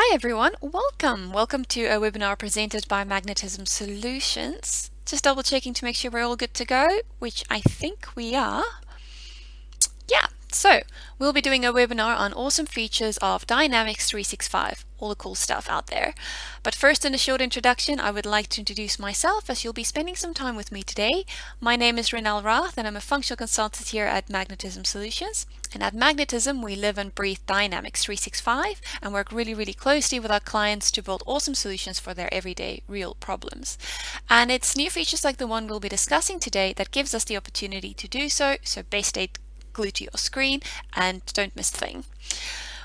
Hi everyone, welcome to a webinar presented by Magnetism Solutions. Just double checking to make sure we're all good to go, which I think we are. So we'll be doing a webinar on awesome features of Dynamics 365, all the cool stuff out there. But first, in a short introduction, I would like to introduce myself as you'll be spending some time with me today. My name is Renal Rath and I'm a functional consultant here at Magnetism Solutions. And at Magnetism, we live and breathe Dynamics 365 and work really closely with our clients to build awesome solutions for their everyday real problems. And it's new features like the one we'll be discussing today that gives us the opportunity to do so base stay glued to your screen and don't miss a thing.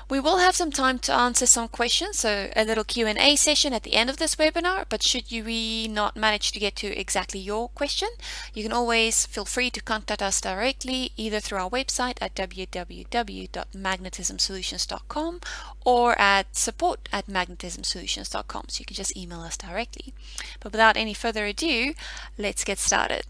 We will have some time to answer some questions, so a little Q&A session at the end of this webinar, but should we not manage to get to exactly your question, you can always feel free to contact us directly either through our website at www.magnetismsolutions.com or at support@magnetismsolutions.com, so you can just email us directly. But without any further ado, let's get started.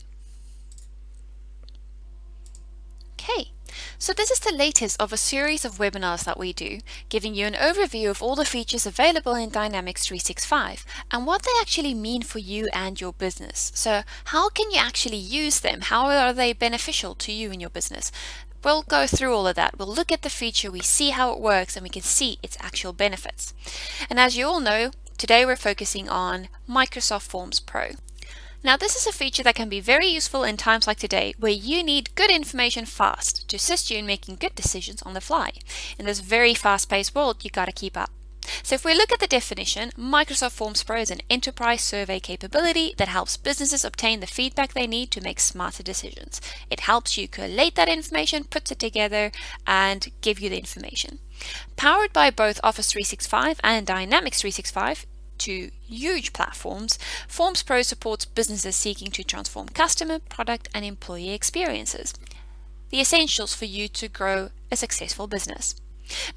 Okay, so this is the latest of a series of webinars that we do, giving you an overview of all the features available in Dynamics 365 and what they actually mean for you and your business. So how can you actually use them? How are they beneficial to you and your business? We'll go through all of that. We'll look at the feature, we see how it works, and we can see its actual benefits. And as you all know, today we're focusing on Microsoft Forms Pro. Now, this is a feature that can be very useful in times like today where you need good information fast to assist you in making good decisions on the fly. In this very fast-paced world, you gotta keep up. So if we look at the definition, Microsoft Forms Pro is an enterprise survey capability that helps businesses obtain the feedback they need to make smarter decisions. It helps you collate that information, puts it together, and give you the information. Powered by both Office 365 and Dynamics 365, two huge platforms, Forms Pro supports businesses seeking to transform customer, product, and employee experiences, the essentials for you to grow a successful business.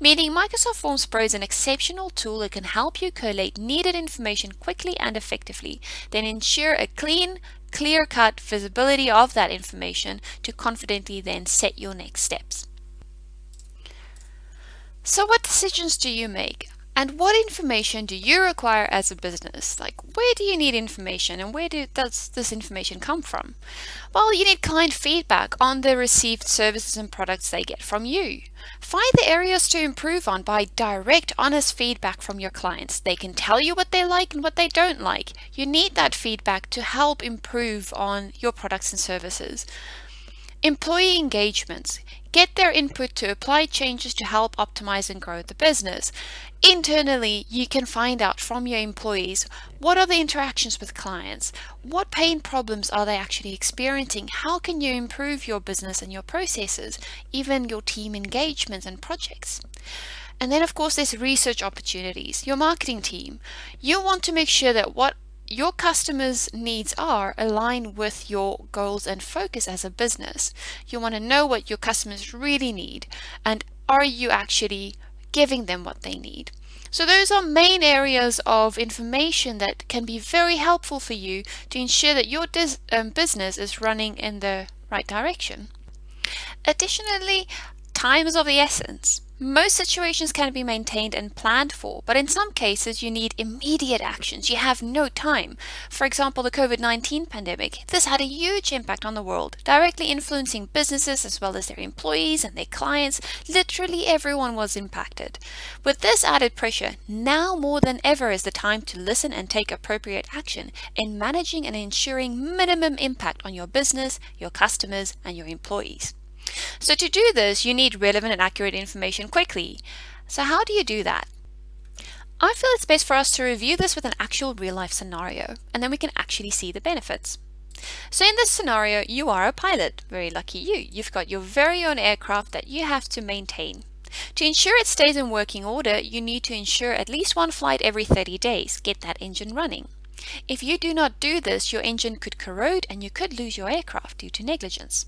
Meaning Microsoft Forms Pro is an exceptional tool that can help you collate needed information quickly and effectively, then ensure a clean, clear-cut visibility of that information to confidently then set your next steps. So what decisions do you make? And what information do you require as a business? Like, where do you need information and where does this information come from? Well, you need client feedback on the received services and products they get from you. Find the areas to improve on by direct, honest feedback from your clients. They can tell you what they like and what they don't like. You need that feedback to help improve on your products and services. Employee engagements. Get their input to apply changes to help optimize and grow the business. Internally, you can find out from your employees what are the interactions with clients, what pain problems are they actually experiencing, how can you improve your business and your processes, even your team engagement and projects. And then of course there's research opportunities. Your marketing team, you want to make sure that what your customers' needs are aligned with your goals and focus as a business. You want to know what your customers really need and are you actually giving them what they need. So those are main areas of information that can be very helpful for you to ensure that your business is running in the right direction. Additionally, time is of the essence. Most situations can be maintained and planned for, but in some cases you need immediate actions. You have no time. For example, the COVID-19 pandemic. This had a huge impact on the world, directly influencing businesses as well as their employees and their clients. Literally everyone was impacted. With this added pressure, now more than ever is the time to listen and take appropriate action in managing and ensuring minimum impact on your business, your customers, and your employees. So to do this, you need relevant and accurate information quickly. So how do you do that? I feel it's best for us to review this with an actual real-life scenario, and then we can actually see the benefits. So in this scenario, you are a pilot. Very lucky you. You've got your very own aircraft that you have to maintain. To ensure it stays in working order, you need to ensure at least one flight every 30 days. Get that engine running. If you do not do this, your engine could corrode and you could lose your aircraft due to negligence.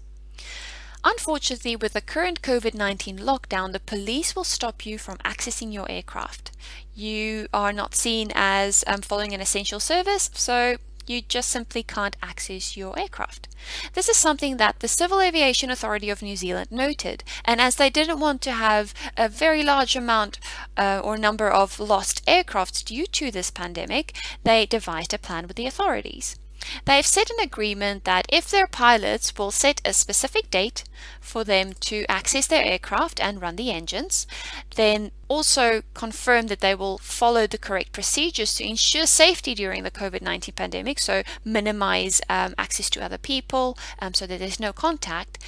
Unfortunately, with the current COVID-19 lockdown, the police will stop you from accessing your aircraft. You are not seen as following an essential service, so You just simply can't access your aircraft. This is something that the Civil Aviation Authority of New Zealand noted, and as they didn't want to have a very large amount or number of lost aircrafts due to this pandemic, they devised a plan with the authorities. They've set an agreement that if their pilots will set a specific date for them to access their aircraft and run the engines, then also confirm that they will follow the correct procedures to ensure safety during the COVID-19 pandemic, so minimize access to other people so that there's no contact,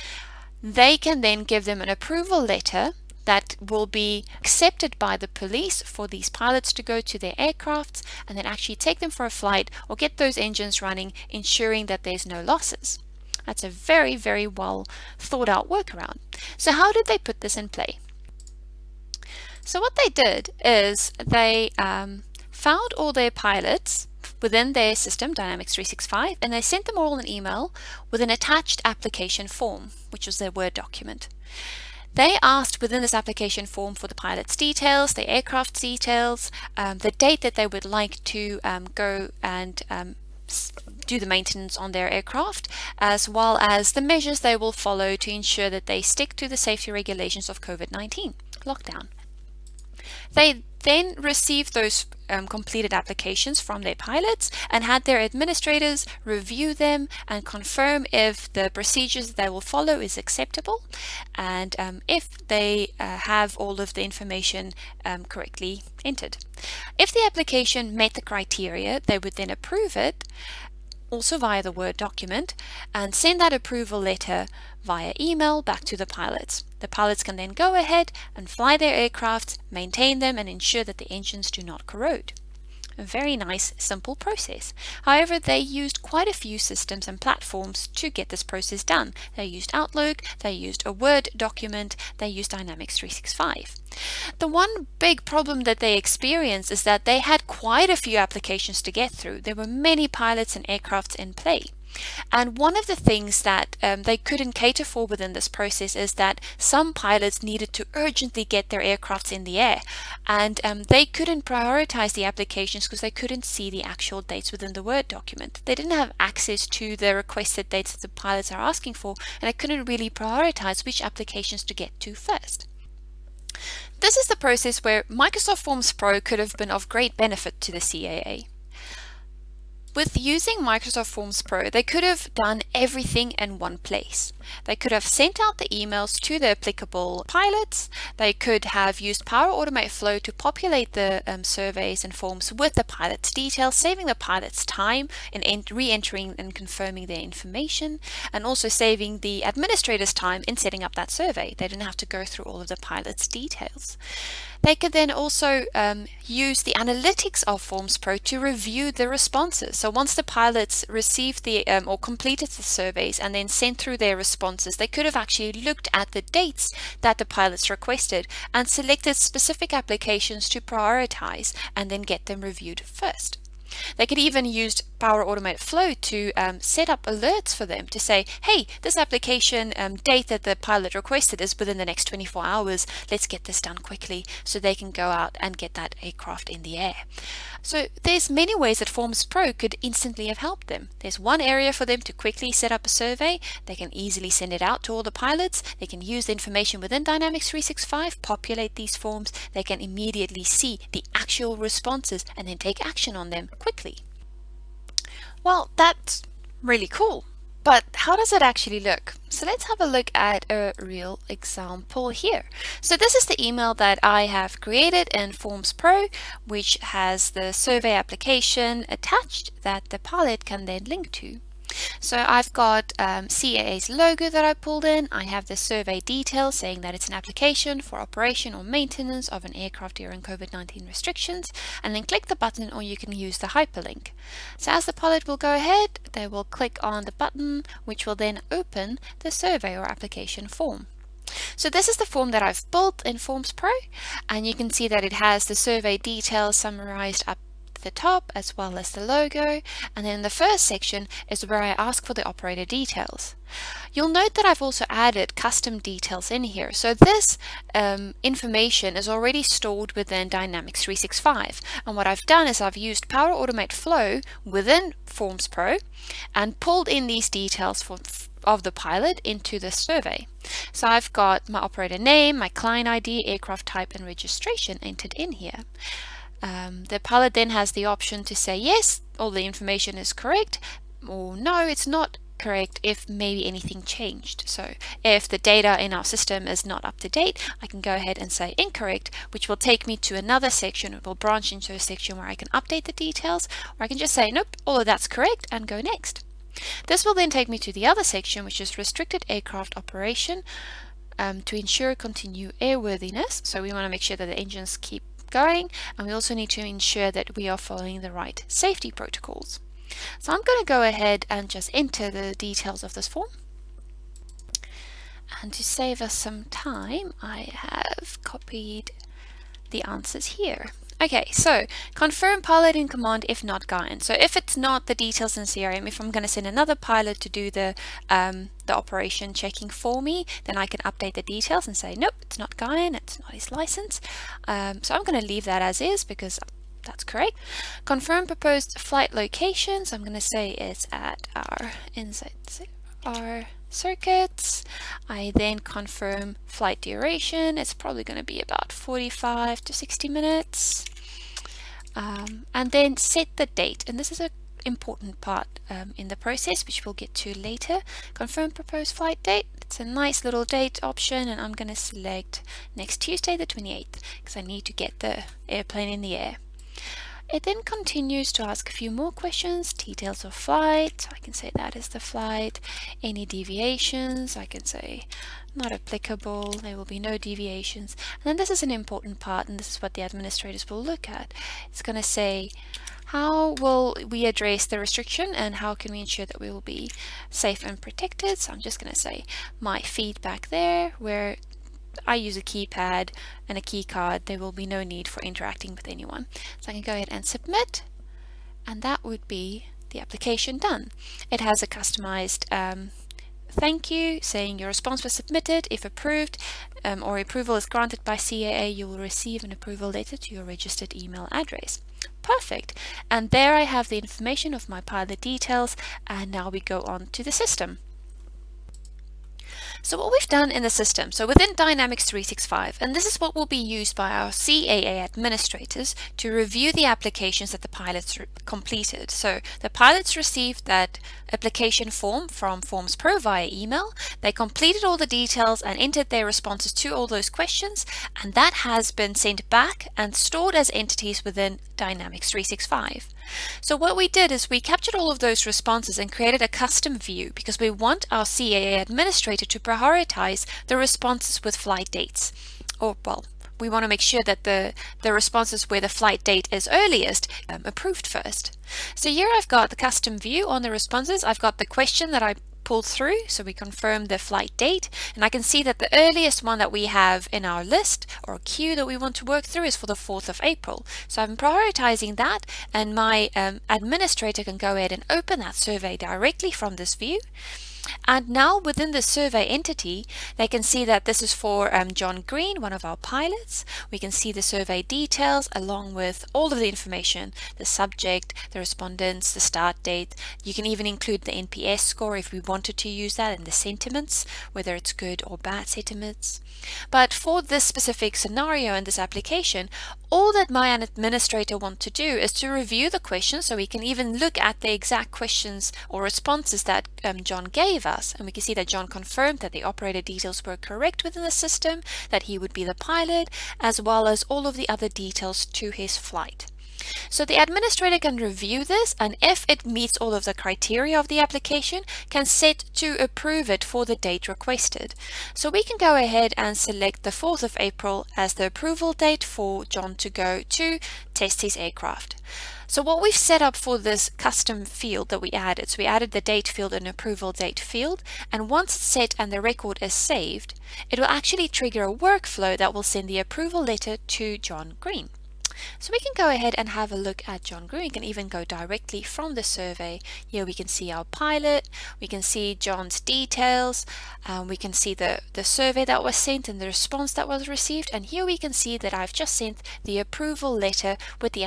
they can then give them an approval letter that will be accepted by the police for these pilots to go to their aircrafts and then actually take them for a flight or get those engines running, ensuring that there's no losses. That's a very, very well thought out workaround. So how did they put this in play? So what they did is they found all their pilots within their system, Dynamics 365, and they sent them all an email with an attached application form, which was their Word document. They asked within this application form for the pilot's details, the aircraft's details, the date that they would like to go and do the maintenance on their aircraft, as well as the measures they will follow to ensure that they stick to the safety regulations of COVID-19 lockdown. They then received those completed applications from their pilots and had their administrators review them and confirm if the procedures they will follow is acceptable and if they have all of the information correctly entered. If the application met the criteria, they would then approve it, also via the Word document, and send that approval letter via email back to the pilots. The pilots can then go ahead and fly their aircraft, maintain them, and ensure that the engines do not corrode. A very nice, simple process. However, they used quite a few systems and platforms to get this process done. They used Outlook, they used a Word document, they used Dynamics 365. The one big problem that they experienced is that they had quite a few applications to get through. There were many pilots and aircrafts in play. And one of the things that they couldn't cater for within this process is that some pilots needed to urgently get their aircrafts in the air, and they couldn't prioritize the applications because they couldn't see the actual dates within the Word document. They didn't have access to the requested dates that the pilots are asking for, and they couldn't really prioritize which applications to get to first. This is the process where Microsoft Forms Pro could have been of great benefit to the CAA. With using Microsoft Forms Pro, they could have done everything in one place. They could have sent out the emails to the applicable pilots. They could have used Power Automate Flow to populate the surveys and forms with the pilot's details, saving the pilot's time in re-entering and confirming their information, and also saving the administrator's time in setting up that survey. They didn't have to go through all of the pilot's details. They could then also use the analytics of Forms Pro to review the responses. So once the pilots received the or completed the surveys and then sent through their responses, they could have actually looked at the dates that the pilots requested and selected specific applications to prioritize and then get them reviewed first. They could even use Power Automate Flow to set up alerts for them to say, hey, this application date that the pilot requested is within the next 24 hours. Let's get this done quickly so they can go out and get that aircraft in the air. So there's many ways that Forms Pro could instantly have helped them. There's one area for them to quickly set up a survey. They can easily send it out to all the pilots. They can use the information within Dynamics 365, populate these forms. They can immediately see the actual responses and then take action on them quickly. Well, that's really cool. But how does it actually look? So let's have a look at a real example here. So this is the email that I have created in Forms Pro, which has the survey application attached that the pilot can then link to. So I've got CAA's logo that I pulled in. I have the survey details saying that it's an application for operation or maintenance of an aircraft during COVID-19 restrictions, and then click the button or you can use the hyperlink. So as the pilot will go ahead, they will click on the button, which will then open the survey or application form. So this is the form that I've built in Forms Pro, and you can see that it has the survey details summarized up the top as well as the logo, and then the first section is where I ask for the operator details. You'll note that I've also added custom details in here. So this information is already stored within Dynamics 365. And what I've done is I've used Power Automate Flow within Forms Pro and pulled in these details of the pilot into the survey. So I've got my operator name, my client ID, aircraft type, and registration entered in here. The pilot then has the option to say yes, all the information is correct, or no, it's not correct if maybe anything changed. So if the data in our system is not up to date, I can go ahead and say incorrect, which will take me to another section. It will branch into a section where I can update the details, or I can just say nope, all of that's correct, and go next. This will then take me to the other section, which is restricted aircraft operation to ensure continued airworthiness. So we want to make sure that the engines keep going, and we also need to ensure that we are following the right safety protocols. So I'm going to go ahead and just enter the details of this form. And to save us some time, I have copied the answers here. Okay, so confirm pilot in command if not Guyan. So if it's not the details in CRM, if I'm going to send another pilot to do the operation checking for me, then I can update the details and say, nope, it's not Guyan, it's not his license. So I'm going to leave that as is because that's correct. Confirm proposed flight locations. I'm going to say it's at our circuits. I then confirm flight duration. It's probably going to be about 45 to 60 minutes. And then set the date. And this is an important part in the process, which we'll get to later. Confirm proposed flight date. It's a nice little date option, and I'm going to select next Tuesday the 28th because I need to get the airplane in the air. It then continues to ask a few more questions. Details of flight, I can say that is the flight. Any deviations, I can say not applicable, there will be no deviations. And then this is an important part, and this is what the administrators will look at. It's going to say, how will we address the restriction and how can we ensure that we will be safe and protected? So I'm just going to say my feedback there, where I use a keypad and a key card, there will be no need for interacting with anyone. So I can go ahead and submit, and that would be the application done. It has a customized thank you saying your response was submitted. If approved or approval is granted by CAA, you will receive an approval letter to your registered email address. Perfect. And there I have the information of my pilot details, and now we go on to the system. So what we've done in the system, so within Dynamics 365, and this is what will be used by our CAA administrators to review the applications that the pilots completed. So the pilots received that application form from Forms Pro via email. They completed all the details and entered their responses to all those questions, and that has been sent back and stored as entities within Dynamics 365. So what we did is we captured all of those responses and created a custom view because we want our CAA administrator to prioritize the responses with flight dates. Or, well, we want to make sure that the responses where the flight date is earliest approved first. So here I've got the custom view on the responses. I've got the question that I pulled through, so we confirm the flight date, and I can see that the earliest one that we have in our list or queue that we want to work through is for the 4th of April. So I'm prioritizing that, and my administrator can go ahead and open that survey directly from this view. And now within the survey entity, they can see that this is for John Green, one of our pilots. We can see the survey details along with all of the information, the subject, the respondents, the start date. You can even include the NPS score if we wanted to use that, and the sentiments, whether it's good or bad sentiments. But for this specific scenario in this application, all that my administrator wants to do is to review the questions, so we can even look at the exact questions or responses that John gave us, and we can see that John confirmed that the operator details were correct within the system, that he would be the pilot, as well as all of the other details to his flight. So the administrator can review this, and if it meets all of the criteria of the application, can set to approve it for the date requested. So we can go ahead and select the 4th of April as the approval date for John to go to test his aircraft. So what we've set up for this custom field that we added, so we added the date field and approval date field, and once it's set and the record is saved, it will actually trigger a workflow that will send the approval letter to John Green. So we can go ahead and have a look at John Greer. We can even go directly from the survey. Here we can see our pilot, we can see John's details, we can see the survey that was sent and the response that was received, and here we can see that I've just sent the approval letter with the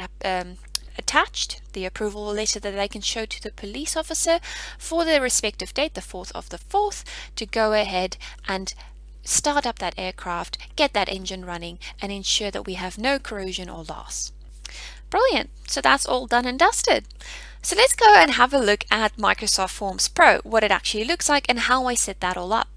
attached, the approval letter that I can show to the police officer for the respective date, the 4th of the 4th, to go ahead and start up that aircraft, get that engine running, and ensure that we have no corrosion or loss. Brilliant. So that's all done and dusted. So let's go and have a look at Microsoft Forms Pro, what it actually looks like and how I set that all up.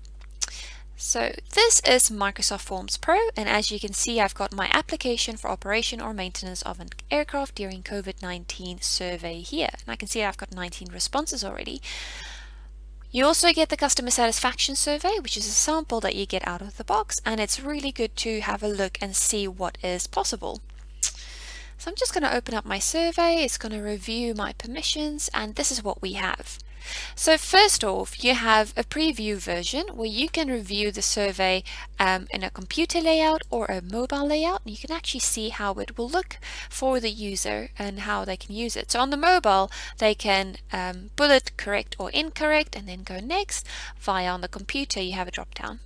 So this is Microsoft Forms Pro, and as you can see, I've got my application for operation or maintenance of an aircraft during COVID-19 survey here. And I can see I've got 19 responses already. You also get the customer satisfaction survey, which is a sample that you get out of the box, and it's really good to have a look and see what is possible. So I'm just going to open up my survey, it's going to review my permissions, and this is what we have. So first off, you have a preview version where you can review the survey in a computer layout or a mobile layout, and you can actually see how it will look for the user and how they can use it. So on the mobile, they can bullet correct or incorrect and then go next. Via on the computer, you have a drop down.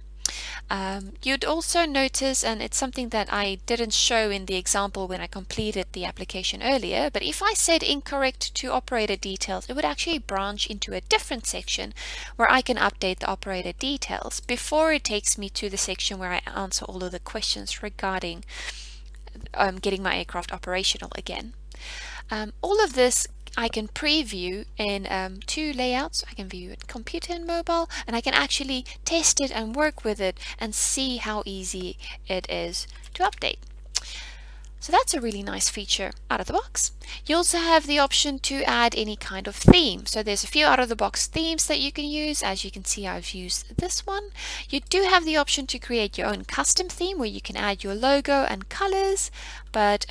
You'd also notice, and it's something that I didn't show in the example when I completed the application earlier, but if I said incorrect to operator details, it would actually branch into a different section where I can update the operator details before it takes me to the section where I answer all of the questions regarding getting my aircraft operational again. All of this I can preview in 2 layouts. I can view it computer and mobile, and I can actually test it and work with it and see how easy it is to update. So that's a really nice feature out of the box. You also have the option to add any kind of theme. So there's a few out of the box themes that you can use. As you can see, I've used this one. You do have the option to create your own custom theme where you can add your logo and colors, but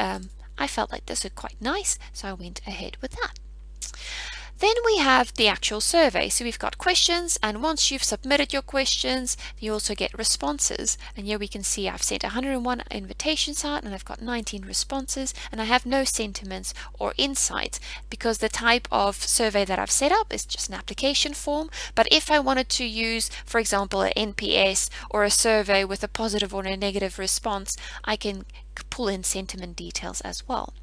I felt like this was quite nice, so I went ahead with that. Then we have the actual survey. So we've got questions, and once you've submitted your questions, you also get responses. And here we can see I've sent 101 invitations out and I've got 19 responses, and I have no sentiments or insights because the type of survey that I've set up is just an application form. But if I wanted to use, for example, an NPS or a survey with a positive or a negative response, I can pull in sentiment details as well.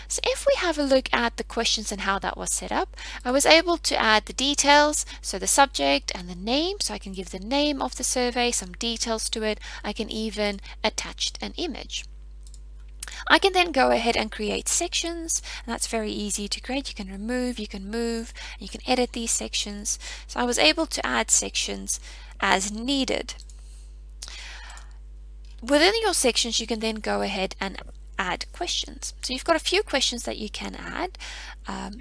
So if we have a look at the questions and how that was set up, I was able to add the details, so the subject and the name, so I can give the name of the survey, some details to it. I can even attach an image. I can then go ahead and create sections, and that's very easy to create. You can remove, you can move, and you can edit these sections. So I was able to add sections as needed. Within your sections, you can then go ahead and add questions. So you've got a few questions that you can add.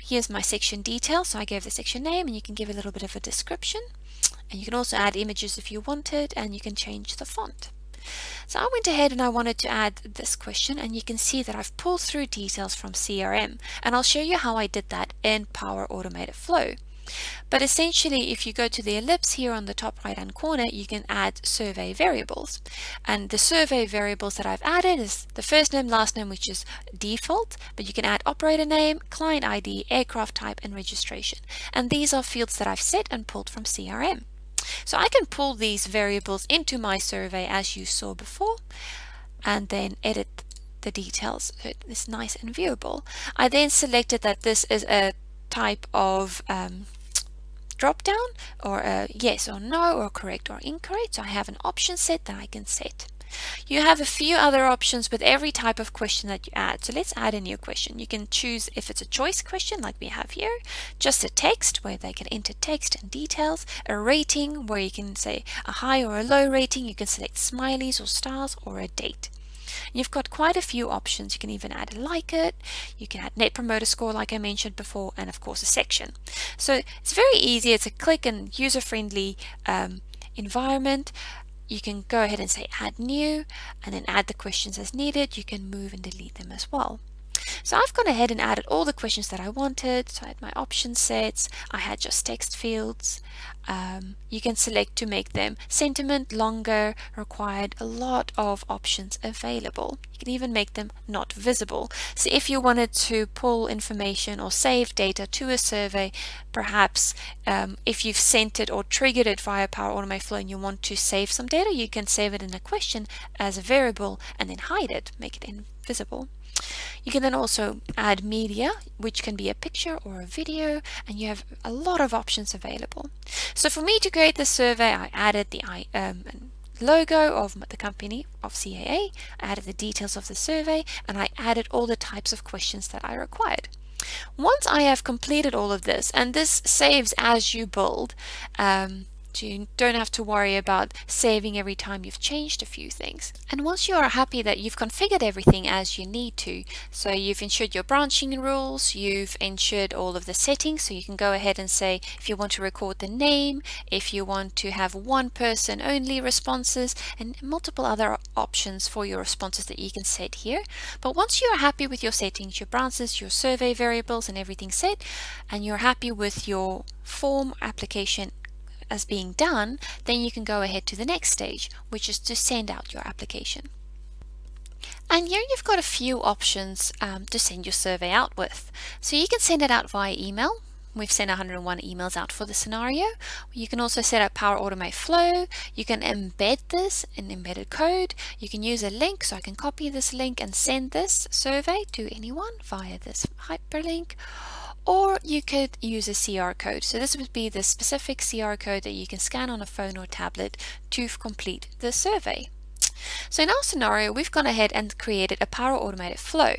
Here's my section details. So I gave the section name, and you can give a little bit of a description. And you can also add images if you wanted, and you can change the font. So I went ahead and I wanted to add this question, and you can see that I've pulled through details from CRM, and I'll show you how I did that in Power Automated Flow. But essentially, if you go to the ellipse here on the top right hand corner, you can add survey variables. And the survey variables that I've added is the first name, last name, which is default, but you can add operator name, client ID, aircraft type, and registration. And these are fields that I've set and pulled from CRM. So I can pull these variables into my survey as you saw before, and then edit the details so it's nice and viewable. I then selected that this is a type of drop down, or a yes or no, or correct or incorrect. So I have an option set that I can set. You have a few other options with every type of question that you add. So let's add a new question. You can choose if it's a choice question like we have here, just a text where they can enter text and details, a rating where you can say a high or a low rating. You can select smileys or stars, or a date. You've got quite a few options. You can even add a like it, you can add net promoter score like I mentioned before, and of course a section. So it's very easy. It's a click and user-friendly environment. You can go ahead and say add new, and then add the questions as needed. You can move and delete them as well. So I've gone ahead and added all the questions that I wanted. So I had my option sets, I had just text fields. You can select to make them sentiment, longer, required, a lot of options available. You can even make them not visible. So if you wanted to pull information or save data to a survey, perhaps if you've sent it or triggered it via Power Automate Flow and you want to save some data, you can save it in a question as a variable and then hide it, make it invisible. You can then also add media, which can be a picture or a video, and you have a lot of options available. So for me to create this survey, I added the logo of the company of CAA, I added the details of the survey, and I added all the types of questions that I required. Once I have completed all of this, and this saves as you build, so you don't have to worry about saving every time you've changed a few things. And once you are happy that you've configured everything as you need to, so you've ensured your branching rules, you've ensured all of the settings, so you can go ahead and say if you want to record the name, if you want to have one person only responses, and multiple other options for your responses that you can set here. But once you are happy with your settings, your branches, your survey variables and everything set, and you're happy with your form application as being done, then you can go ahead to the next stage, which is to send out your application. And here you've got a few options to send your survey out with. So you can send it out via email. We've sent 101 emails out for the scenario. You can also set up Power Automate Flow. You can embed this in embedded code. You can use a link, so I can copy this link and send this survey to anyone via this hyperlink. Or you could use a CR code. So this would be the specific CR code that you can scan on a phone or tablet to complete the survey. So in our scenario, we've gone ahead and created a Power Automated Flow.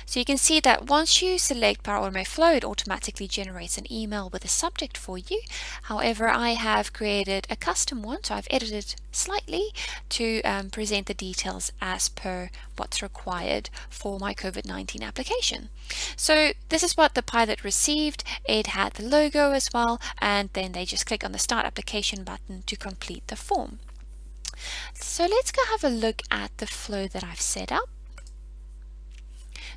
So you can see that once you select Power Automate Flow, it automatically generates an email with a subject for you. However, I have created a custom one, so I've edited slightly to present the details as per what's required for my COVID-19 application. So this is what the pilot received. It had the logo as well, and then they just click on the Start Application button to complete the form. So let's go have a look at the flow that I've set up.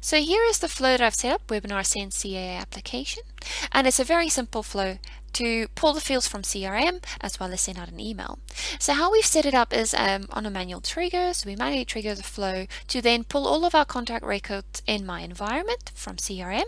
So here is the flow that I've set up, Webinar Send CAA application, and it's a very simple flow to pull the fields from CRM as well as send out an email. So how we've set it up is on a manual trigger, so we manually trigger the flow to then pull all of our contact records in my environment from CRM.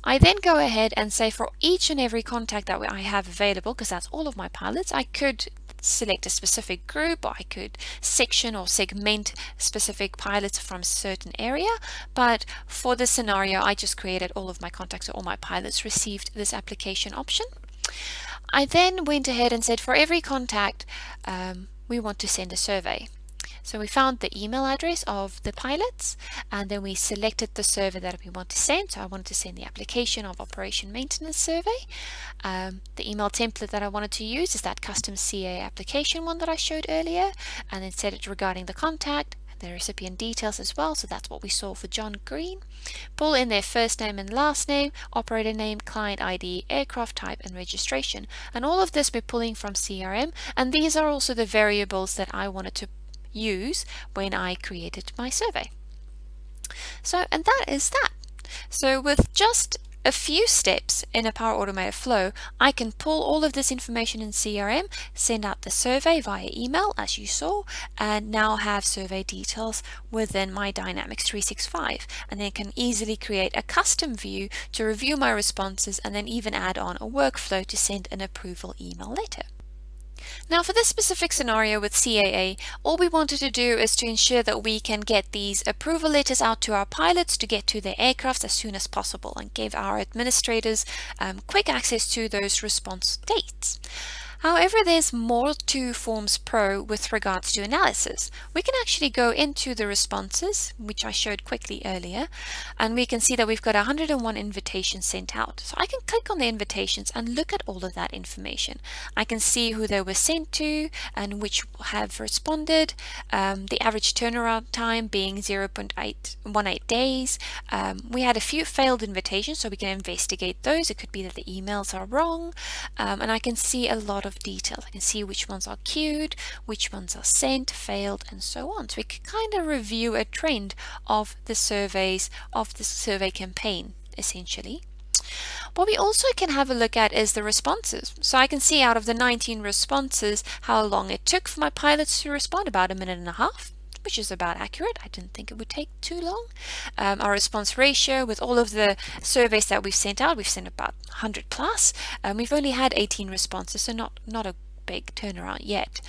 I then go ahead and say for each and every contact that I have available, because that's all of my pilots, I could select a specific group, or I could section or segment specific pilots from a certain area, but for this scenario I just created all of my contacts, so all my pilots received this application option. I then went ahead and said for every contact we want to send a survey. So we found the email address of the pilots, and then we selected the survey that we want to send. So I wanted to send the application of operation maintenance survey. The email template that I wanted to use is that custom CA application one that I showed earlier, and then set it regarding the contact, the recipient details as well. So that's what we saw for John Green. Pull in their first name and last name, operator name, client ID, aircraft type and registration. And all of this we're pulling from CRM, and these are also the variables that I wanted to use when I created my survey. So, and that is that. So with just a few steps in a Power Automated Flow, I can pull all of this information in CRM, send out the survey via email as you saw, and now have survey details within my Dynamics 365, and then can easily create a custom view to review my responses, and then even add on a workflow to send an approval email letter. Now for this specific scenario with CAA, all we wanted to do is to ensure that we can get these approval letters out to our pilots to get to their aircrafts as soon as possible, and give our administrators quick access to those response dates. However, there's more to Forms Pro with regards to analysis. We can actually go into the responses, which I showed quickly earlier, and we can see that we've got 101 invitations sent out. So I can click on the invitations and look at all of that information. I can see who they were sent to and which have responded, the average turnaround time being 0.18 days. We had a few failed invitations, so we can investigate those. It could be that the emails are wrong, and I can see a lot of of details. I can see which ones are queued, which ones are sent, failed, and so on. So we can kind of review a trend of the surveys, of the survey campaign, essentially. What we also can have a look at is the responses. So I can see out of the 19 responses how long it took for my pilots to respond, about a minute and a half, which is about accurate. I didn't think it would take too long. Our response ratio with all of the surveys that we've sent out, we've sent about 100 plus. We've only had 18 responses, so not a big turnaround yet.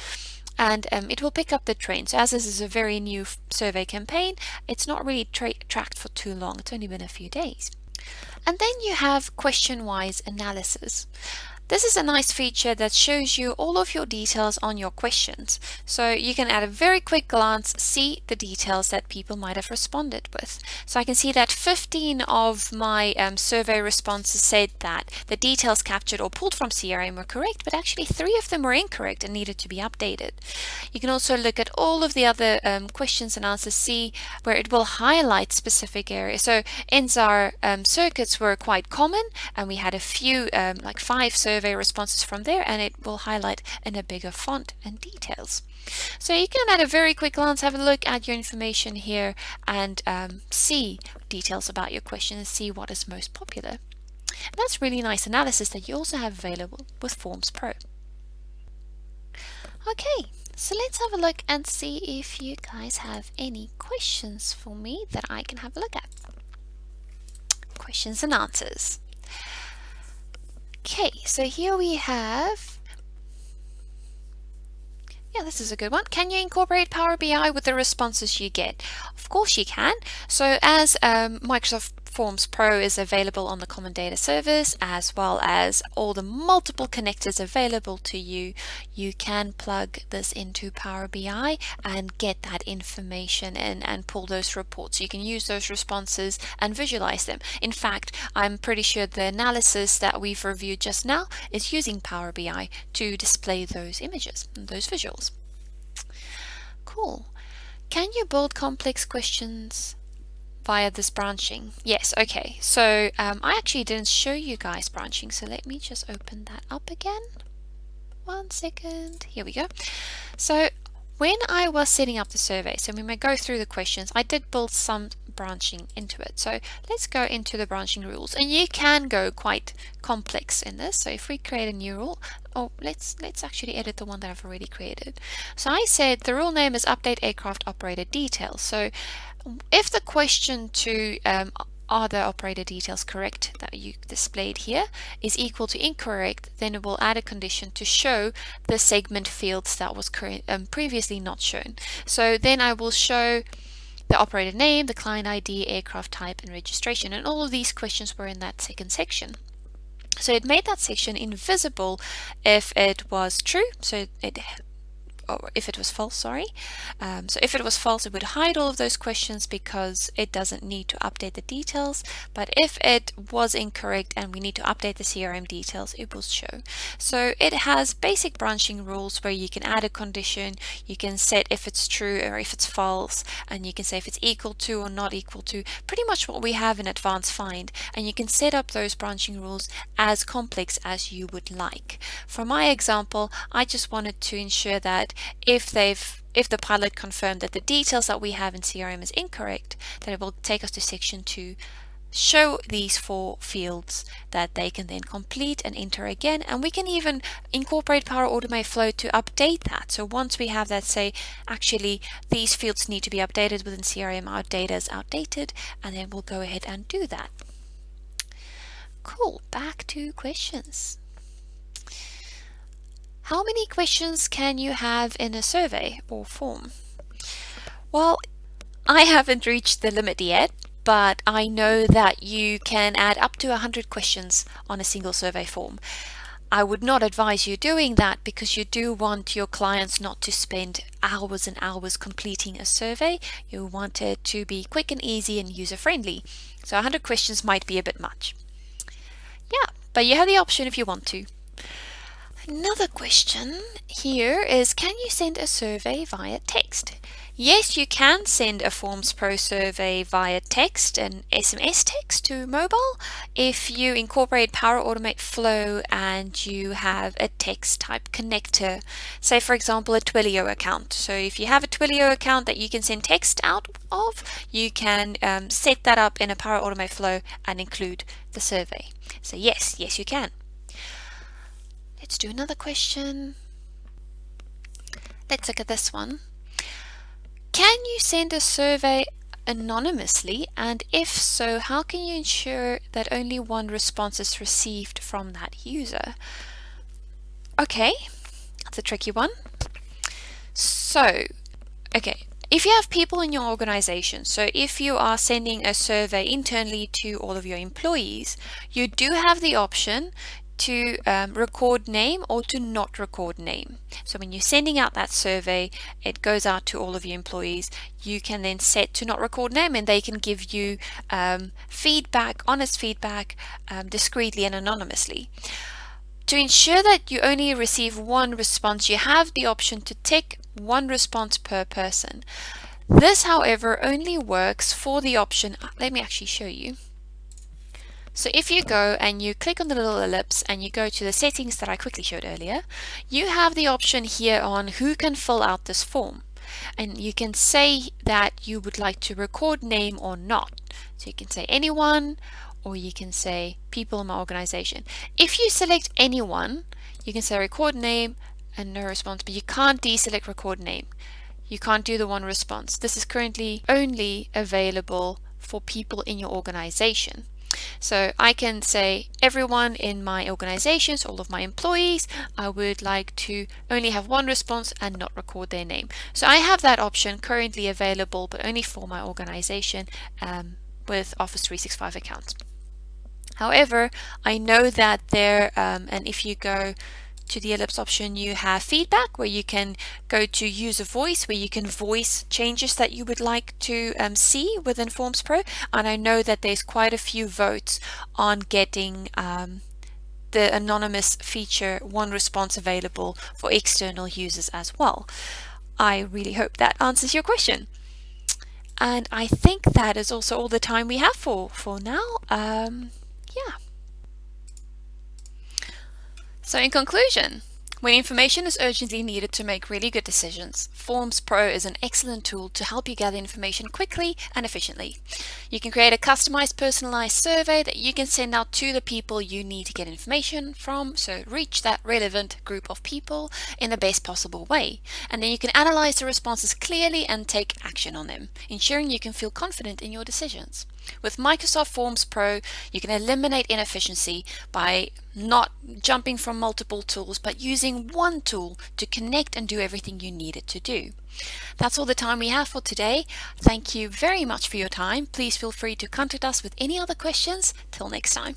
And it will pick up the trend. So as this is a very new survey campaign, it's not really tracked for too long. It's only been a few days. And then you have question-wise analysis. This is a nice feature that shows you all of your details on your questions. So you can at a very quick glance see the details that people might have responded with. So I can see that 15 of my survey responses said that the details captured or pulled from CRM were correct, but actually 3 of them were incorrect and needed to be updated. You can also look at all of the other questions and answers, see where it will highlight specific areas. So NZAR circuits were quite common, and we had a few, like 5 survey responses from there, and it will highlight in a bigger font and details. So you can at a very quick glance have a look at your information here and see details about your question and see what is most popular. And that's really nice analysis that you also have available with Forms Pro. Okay, so let's have a look and see if you guys have any questions for me that I can have a look at. Questions and answers. Okay, so here we have, this is a good one. Can you incorporate Power BI with the responses you get? Of course you can. So as Microsoft Forms Pro is available on the Common Data Service, as well as all the multiple connectors available to you, you can plug this into Power BI and get that information in and pull those reports. You can use those responses and visualize them. In fact, I'm pretty sure the analysis that we've reviewed just now is using Power BI to display those images and those visuals. Cool. Can you build complex questions via this branching? Yes, okay. So I actually didn't show you guys branching, so let me just open that up again. 1 second. Here we go. So when I was setting up the survey, so when we go through the questions, I did build some branching into it. So let's go into the branching rules, and you can go quite complex in this. So if we create a new rule, let's actually edit the one that I've already created. So I said the rule name is update aircraft operator details. So if the question to are the operator details correct that you displayed here is equal to incorrect, then it will add a condition to show the segment fields that was previously not shown. So then I will show the operator name, the client ID, aircraft type, and registration. And all of these questions were in that second section. So it made that section invisible if it was true. So if it was false, sorry. So if it was false, it would hide all of those questions because it doesn't need to update the details. But if it was incorrect and we need to update the CRM details, it will show. So it has basic branching rules where you can add a condition, you can set if it's true or if it's false, and you can say if it's equal to or not equal to, pretty much what we have in Advanced Find. And you can set up those branching rules as complex as you would like. For my example, I just wanted to ensure that if the pilot confirmed that the details that we have in CRM is incorrect, then it will take us to section 2, show these 4 fields that they can then complete and enter again, and we can even incorporate Power Automate Flow to update that. So once we have that, say actually these fields need to be updated within CRM, our data is outdated, and then we'll go ahead and do that. Cool, back to questions. How many questions can you have in a survey or form? Well, I haven't reached the limit yet, but I know that you can add up to 100 questions on a single survey form. I would not advise you doing that because you do want your clients not to spend hours and hours completing a survey. You want it to be quick and easy and user-friendly. So 100 questions might be a bit much. Yeah, but you have the option if you want to. Another question here is, can you send a survey via text? Yes, you can send a Forms Pro survey via text and SMS text to mobile if you incorporate Power Automate Flow and you have a text type connector. Say, for example, a Twilio account. So if you have a Twilio account that you can send text out of, you can set that up in a Power Automate Flow and include the survey. So yes, you can. Let's do another question. Let's look at this one. Can you send a survey anonymously? And if so, how can you ensure that only one response is received from that user? Okay, that's a tricky one. So, okay, if you have people in your organization, so if you are sending a survey internally to all of your employees, you do have the option to record name or to not record name. So when you're sending out that survey, it goes out to all of your employees. You can then set to not record name and they can give you feedback, honest feedback, discreetly and anonymously. To ensure that you only receive one response, you have the option to tick one response per person. This, however, only works for the option. Let me actually show you. So if you go and you click on the little ellipse and you go to the settings that I quickly showed earlier, you have the option here on who can fill out this form. And you can say that you would like to record name or not. So you can say anyone, or you can say people in my organization. If you select anyone, you can say record name and no response, but you can't deselect record name. You can't do the one response. This is currently only available for people in your organization. So I can say everyone in my organizations, all of my employees, I would like to only have one response and not record their name. So I have that option currently available, but only for my organization with Office 365 accounts. However, I know that there, and if you go to the ellipse option, you have feedback where you can go to user voice, where you can voice changes that you would like to see within Forms Pro. And I know that there's quite a few votes on getting the anonymous feature one response available for external users as well. I really hope that answers your question. And I think that is also all the time we have for now. Yeah. So in conclusion, when information is urgently needed to make really good decisions, Forms Pro is an excellent tool to help you gather information quickly and efficiently. You can create a customized, personalized survey that you can send out to the people you need to get information from, so reach that relevant group of people in the best possible way. And then you can analyze the responses clearly and take action on them, ensuring you can feel confident in your decisions. With Microsoft Forms Pro, you can eliminate inefficiency by not jumping from multiple tools, but using one tool to connect and do everything you need it to do. That's all the time we have for today. Thank you very much for your time. Please feel free to contact us with any other questions. Till next time.